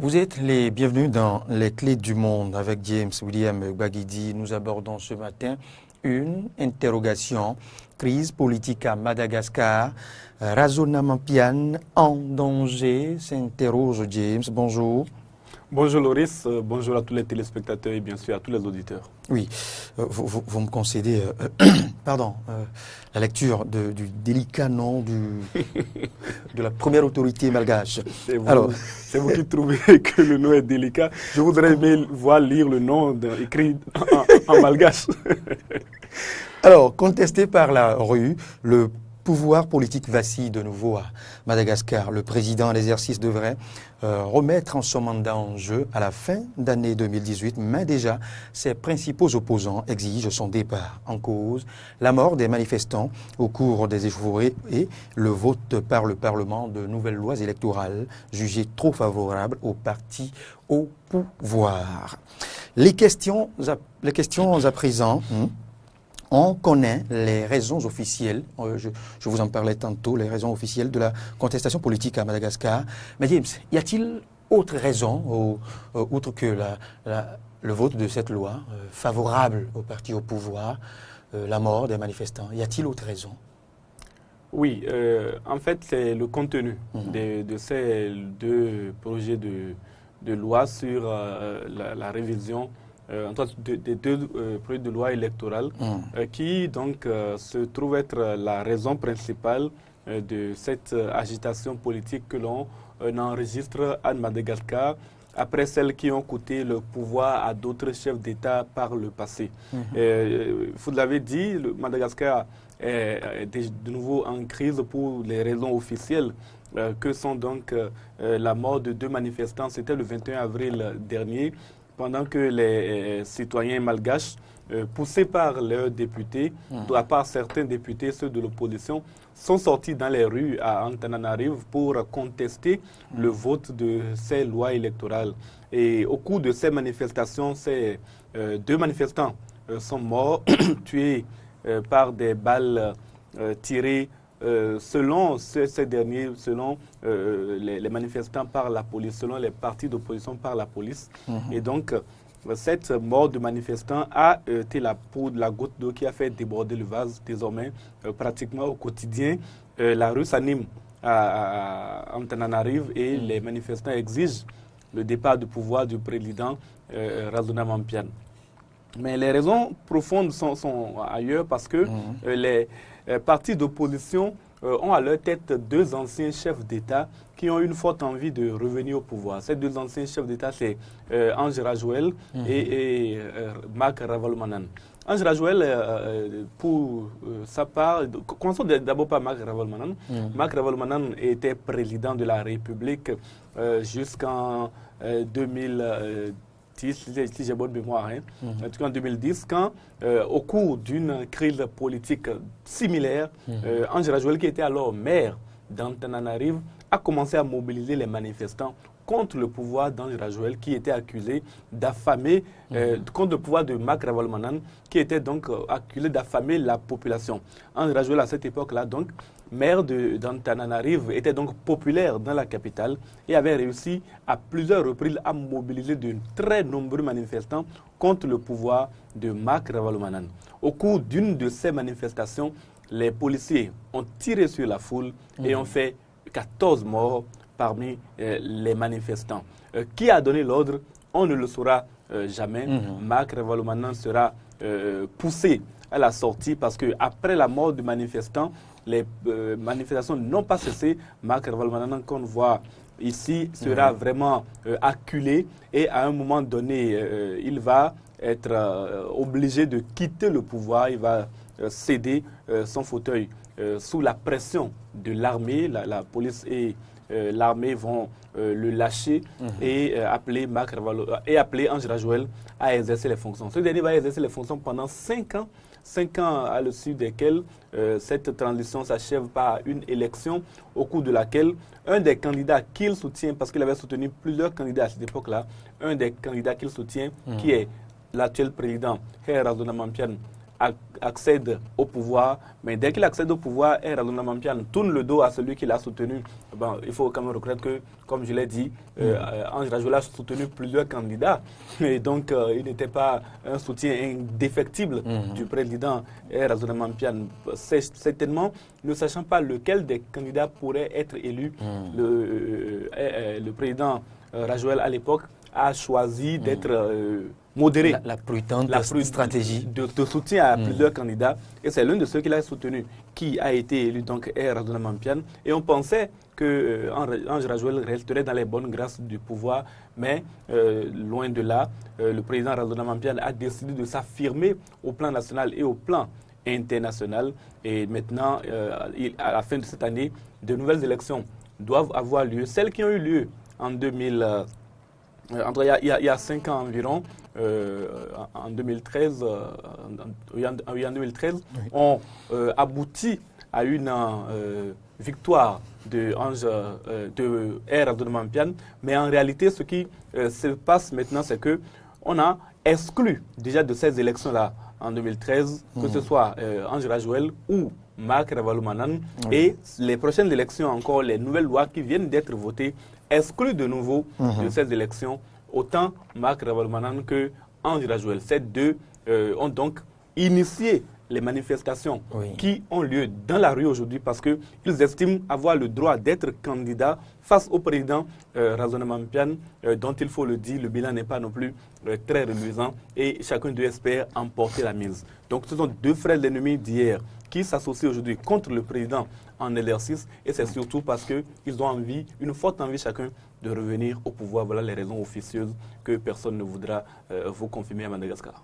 Vous êtes les bienvenus dans Les Clés du Monde avec James William Gbagidi. Nous abordons ce matin une interrogation. Crise politique à Madagascar. Razona Mampian en danger s'interroge James. Bonjour. Bonjour Loris, bonjour à tous les téléspectateurs et bien sûr à tous les auditeurs. Oui, vous me concédez la lecture du délicat nom de la première autorité malgache. C'est vous qui trouvez que le nom est délicat. Je voudrais aimer voir lire le nom écrit en malgache. Alors, contesté par la rue, le pouvoir politique vacille de nouveau à Madagascar. Le président en exercice devrait remettre son mandat en jeu à la fin d'année 2018, mais déjà, ses principaux opposants exigent son départ. En cause, la mort des manifestants au cours des échauffourées et le vote par le Parlement de nouvelles lois électorales jugées trop favorables aux partis au pouvoir. Les questions à présent... On connaît les raisons officielles, je vous en parlais tantôt, les raisons officielles de la contestation politique à Madagascar. Mais James, y a-t-il autre raison, outre que le vote de cette loi favorable au parti au pouvoir, la mort des manifestants? Y a-t-il autre raison? Oui, en fait, c'est le contenu de ces deux projets de loi sur la révision des deux projets de loi électorale qui donc se trouve être la raison principale de cette agitation politique que l'on enregistre à Madagascar après celles qui ont coûté le pouvoir à d'autres chefs d'État par le passé. Vous l'avez dit, Madagascar est de nouveau en crise pour les raisons officielles que sont donc la mort de deux manifestants. C'était le 21 avril dernier, pendant que les citoyens malgaches, poussés par leurs députés, par certains députés, ceux de l'opposition, sont sortis dans les rues à Antananarive pour contester le vote de ces lois électorales. Et au cours de ces manifestations, ces deux manifestants sont morts, tués par des balles tirées selon ces derniers, selon les manifestants par la police, selon les partis d'opposition par la police. Et donc, cette mort de manifestants a été la goutte d'eau qui a fait déborder le vase. Désormais, pratiquement au quotidien, la rue s'anime à Antananarive et les manifestants exigent le départ du pouvoir du président Razona Mampian. Mais les raisons profondes sont ailleurs parce que les partis d'opposition ont à leur tête deux anciens chefs d'État qui ont une forte envie de revenir au pouvoir. Ces deux anciens chefs d'État, c'est Ange Rajouel et Mak Ravalomanan. Ange Rajouel, pour sa part, commençons d'abord par Mak Ravalomanan. Mak Ravalomanan était président de la République jusqu'en 2010. Si j'ai bonne mémoire, en tout cas en 2010, quand au cours d'une crise politique similaire, Ange Rajouel, qui était alors maire d'Antananarive, a commencé à mobiliser les manifestants contre le pouvoir d'Ange Rajouel, qui était accusé d'affamer, contre le pouvoir de Mak Ravalomanan, qui était donc accusé d'affamer la population. Ange Rajouel, à cette époque-là, donc, maire d'Antananarive, était donc populaire dans la capitale et avait réussi à plusieurs reprises à mobiliser de très nombreux manifestants contre le pouvoir de Mak Ravalomanan. Au cours d'une de ces manifestations, les policiers ont tiré sur la foule et ont fait 14 morts parmi les manifestants. Qui a donné l'ordre? On ne le saura jamais. Mak Ravalomanan sera poussé à la sortie parce qu'après la mort du manifestant, les manifestations n'ont pas cessé. Mak Ravalomanan, qu'on voit ici, sera vraiment acculé et à un moment donné, il va être obligé de quitter le pouvoir. Il va céder son fauteuil sous la pression de l'armée. La police et l'armée vont le lâcher et appeler Ange Rajouel à exercer les fonctions. Ce dernier va exercer les fonctions pendant 5 ans. 5 ans à l'issue desquels cette transition s'achève par une élection au cours de laquelle un des candidats qu'il soutient, parce qu'il avait soutenu plusieurs candidats à cette époque-là, un des candidats qu'il soutient, qui est l'actuel président, Razona Mampian, accède au pouvoir, mais dès qu'il accède au pouvoir, Razona Mampiane tourne le dos à celui qui l'a soutenu. Il faut quand même reconnaître que, comme je l'ai dit, Ange Rajouel a soutenu plusieurs candidats, et donc il n'était pas un soutien indéfectible du président Razona Mampiane. Certainement, ne sachant pas lequel des candidats pourrait être élu, le président Rajouel à l'époque a choisi d'être modéré. La prudente stratégie de soutien à plusieurs candidats. Et c'est l'un de ceux qu'il a soutenu qui a été élu, donc Razona Mampiane. Et on pensait que Ange Rajouel resterait dans les bonnes grâces du pouvoir, mais loin de là, le président Razona Mampiane a décidé de s'affirmer au plan national et au plan international. Et maintenant, à la fin de cette année, de nouvelles élections doivent avoir lieu. Celles qui ont eu lieu en 2000. Il y a 5 ans environ, en 2013, ont abouti à une victoire de Razona Mampiane. Mais en réalité, ce qui se passe maintenant, c'est qu'on a exclu déjà de ces élections-là en 2013, que ce soit Ange Rajouel ou Marc Ravalomanane. Et les prochaines élections, encore les nouvelles lois qui viennent d'être votées, excluent de nouveau de ces élections autant Marc Ravalomanane que Ange Rajouel. Ces deux ont donc initié les manifestations qui ont lieu dans la rue aujourd'hui parce qu'ils estiment avoir le droit d'être candidats face au président Razona Mampiane, dont il faut le dire, le bilan n'est pas non plus très reluisant et chacun d'eux espère emporter la mise. Donc ce sont deux frères ennemis d'hier qui s'associent aujourd'hui contre le président en exercice, et c'est surtout parce qu'ils ont une forte envie chacun de revenir au pouvoir. Voilà les raisons officieuses que personne ne voudra vous confirmer à Madagascar.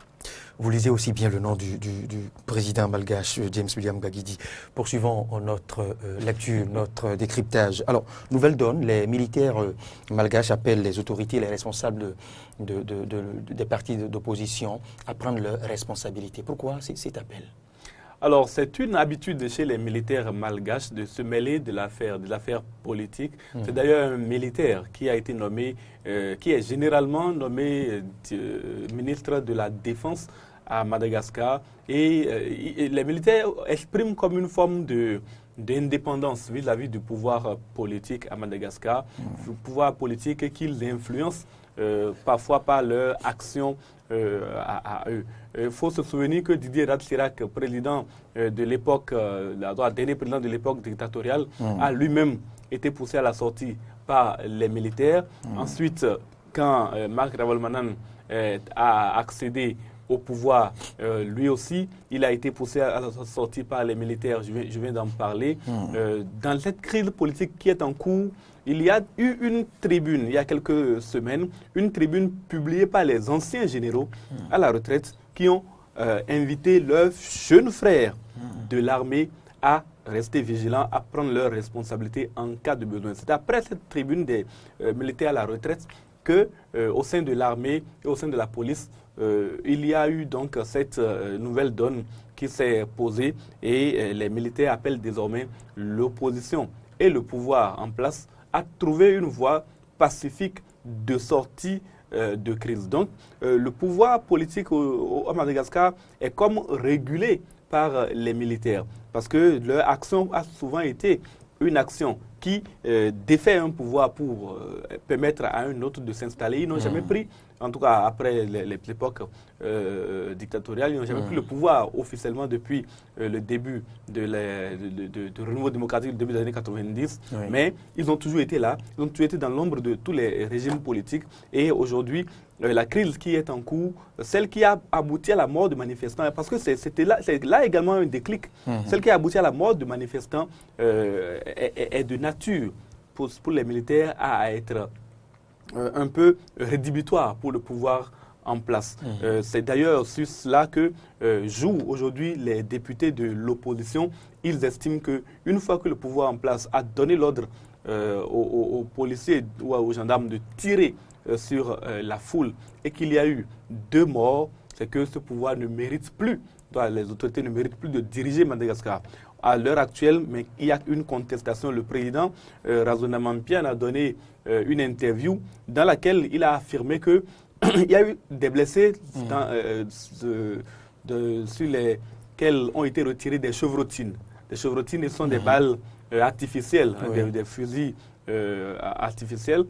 Vous lisez aussi bien le nom du président malgache, James William Gagidi. Poursuivons notre lecture, notre décryptage. Alors, nouvelle donne, les militaires malgaches appellent les autorités, les responsables des partis d'opposition à prendre leurs responsabilités. Pourquoi cet appel ? Alors, c'est une habitude chez les militaires malgaches de se mêler de l'affaire politique. C'est d'ailleurs un militaire qui a été nommé, qui est généralement nommé ministre de la Défense à Madagascar. Et les militaires expriment comme une forme d'indépendance vis-à-vis du pouvoir politique à Madagascar, le pouvoir politique qu'ils influencent parfois par leur action à eux. Il faut se souvenir que Didier Ratsirac, président de l'époque, dernier président de l'époque dictatoriale, a lui-même été poussé à la sortie par les militaires. Ensuite, quand Marc Ravalomanane a accédé au pouvoir, lui aussi, il a été poussé à la sortie par les militaires. Je viens d'en parler. Dans cette crise politique qui est en cours, il y a eu une tribune, il y a quelques semaines, une tribune publiée par les anciens généraux à la retraite qui ont invité leurs jeunes frères de l'armée à rester vigilants, à prendre leurs responsabilités en cas de besoin. C'est après cette tribune des militaires à la retraite que, au sein de l'armée et au sein de la police, il y a eu donc cette nouvelle donne qui s'est posée et les militaires appellent désormais l'opposition et le pouvoir en place à trouver une voie pacifique de sortie de crise. Donc, le pouvoir politique au Madagascar est comme régulé par les militaires parce que leur action a souvent été une action qui défait un pouvoir pour permettre à un autre de s'installer. Ils n'ont jamais pris, en tout cas après l'époque dictatoriale, ils n'ont jamais pris le pouvoir officiellement depuis le début du renouveau démocratique du début des années 90. Mais ils ont toujours été là, ils ont toujours été dans l'ombre de tous les régimes politiques. Et aujourd'hui, la crise qui est en cours, celle qui a abouti à la mort de manifestants, parce que c'est là également un déclic, celle qui a abouti à la mort de manifestants est de nature pour les militaires à être un peu rédhibitoire pour le pouvoir en place. C'est d'ailleurs sur cela que jouent aujourd'hui les députés de l'opposition. Ils estiment qu'une fois que le pouvoir en place a donné l'ordre aux policiers ou aux gendarmes de tirer sur la foule et qu'il y a eu 2 morts, c'est que ce pouvoir ne mérite plus, les autorités ne méritent plus de diriger Madagascar. À l'heure actuelle, mais il y a une contestation. Le président Razona Mampiane a donné une interview dans laquelle il a affirmé qu'il y a eu des blessés sur lesquelles ont été retirées des chevrotines. Les chevrotines, ce sont des balles artificielles, des fusils artificiels.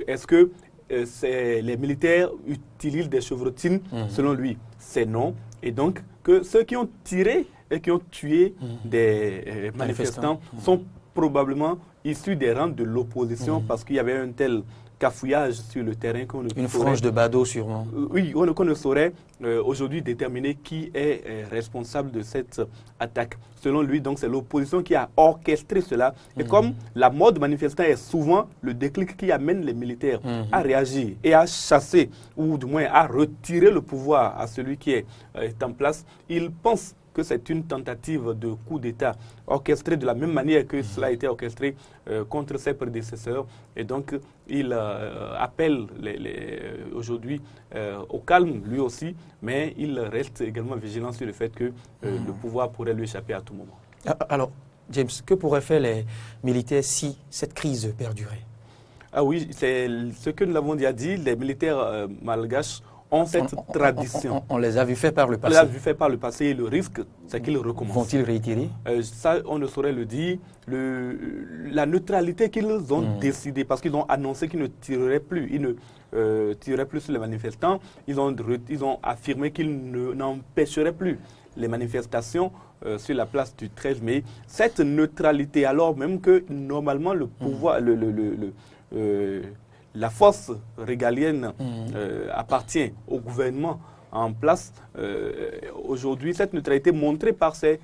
Est-ce que les militaires utilisent des chevrotines? Selon lui, c'est non. Et donc, que ceux qui ont tiré et qui ont tué des manifestants sont probablement issus des rangs de l'opposition parce qu'il y avait un tel cafouillage sur le terrain qu'on ne Une frange de badauds sûrement. Oui, qu'on ne saurait aujourd'hui déterminer qui est responsable de cette attaque. Selon lui, donc, c'est l'opposition qui a orchestré cela. Et comme la mort de manifestants est souvent le déclic qui amène les militaires à réagir et à chasser, ou du moins à retirer le pouvoir à celui qui est en place, ils pensent que c'est une tentative de coup d'État orchestrée de la même manière que cela a été orchestré contre ses prédécesseurs. Et donc, il appelle aujourd'hui au calme, lui aussi, mais il reste également vigilant sur le fait que le pouvoir pourrait lui échapper à tout moment. Alors, James, que pourraient faire les militaires si cette crise perdurait? Ah oui, c'est ce que nous l'avons déjà dit, les militaires malgaches ont cette tradition. On les a vus faire par le passé. On les a vus faire par le passé et le risque, c'est qu'ils recommencent. Vont-ils réitérer? Ça, on ne saurait le dire. La neutralité qu'ils ont décidé, parce qu'ils ont annoncé qu'ils ne tireraient plus, ils ne tireraient plus sur les manifestants, ils ont affirmé qu'ils n'empêcheraient plus les manifestations sur la place du 13 mai. Cette neutralité, alors même que normalement le pouvoir, la force régalienne appartient au gouvernement en place. Aujourd'hui, cette neutralité montrée par ces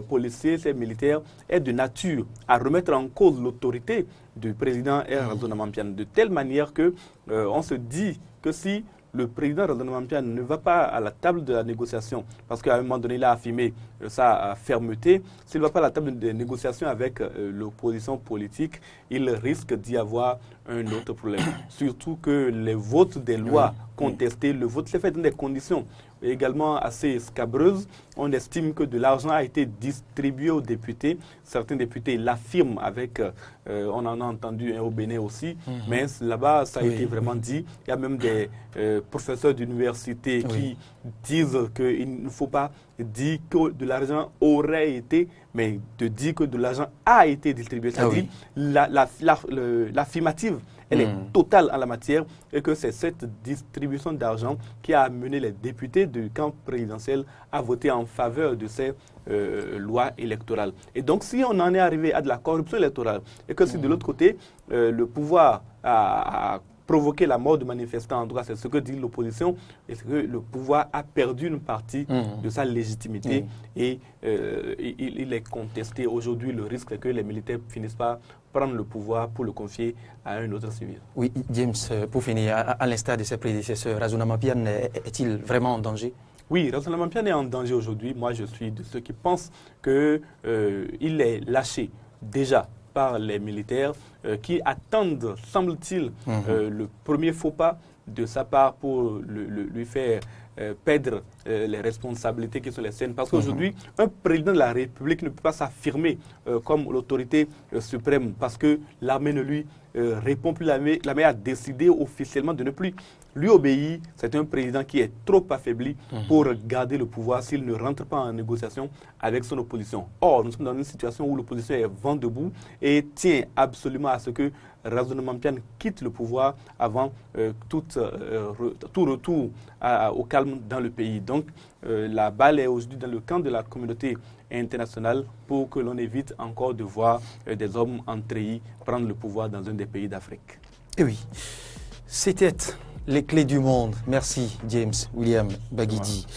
policiers, ces militaires, est de nature à remettre en cause l'autorité du président Razonamampiane de telle manière que on se dit que si le président Razonamampiane ne va pas à la table de la négociation, parce qu'à un moment donné, il a affirmé sa fermeté, s'il ne va pas à la table de négociation avec l'opposition politique, il risque d'y avoir un autre problème. Surtout que les votes des lois contestées, le vote s'est fait dans des conditions également assez scabreuses. On estime que de l'argent a été distribué aux députés. Certains députés l'affirment avec, on en a entendu au Bénin aussi, mais là-bas, ça a été vraiment dit. Il y a même des professeurs d'université qui disent qu'il ne faut pas dire que de l'argent aurait été, mais de dire que de l'argent a été distribué. C'est-à-dire l'affirmative, elle est totale en la matière et que c'est cette distribution d'argent qui a amené les députés du camp présidentiel à voter en faveur de ces lois électorales. Et donc, si on en est arrivé à de la corruption électorale et que si de l'autre côté, le pouvoir a provoquer la mort de manifestants, en tout cas c'est ce que dit l'opposition, et c'est que le pouvoir a perdu une partie de sa légitimité et il est contesté. Aujourd'hui, le risque est que les militaires finissent par prendre le pouvoir pour le confier à un autre civil. Oui, James, pour finir, à l'instar de ses prédécesseurs, Razonamampiane est-il vraiment en danger? Oui, Razonamampiane est en danger aujourd'hui. Moi, je suis de ceux qui pensent qu'il est lâché déjà par les militaires qui attendent, semble-t-il, le premier faux pas de sa part pour lui faire perdre les responsabilités qui sont les siennes. Parce qu'aujourd'hui, un président de la République ne peut pas s'affirmer comme l'autorité suprême parce que l'armée ne lui répond plus. L'armée a décidé officiellement de ne plus lui obéir. C'est un président qui est trop affaibli pour garder le pouvoir s'il ne rentre pas en négociation avec son opposition. Or, nous sommes dans une situation où l'opposition est vent debout et tient absolument à ce que Razonamampiane quitte le pouvoir avant tout retour au calme dans le pays. Donc, la balle est aujourd'hui dans le camp de la communauté internationale pour que l'on évite encore de voir des hommes entréhis prendre le pouvoir dans un des pays d'Afrique. Et oui, c'était les clés du monde. Merci James William Baguidi.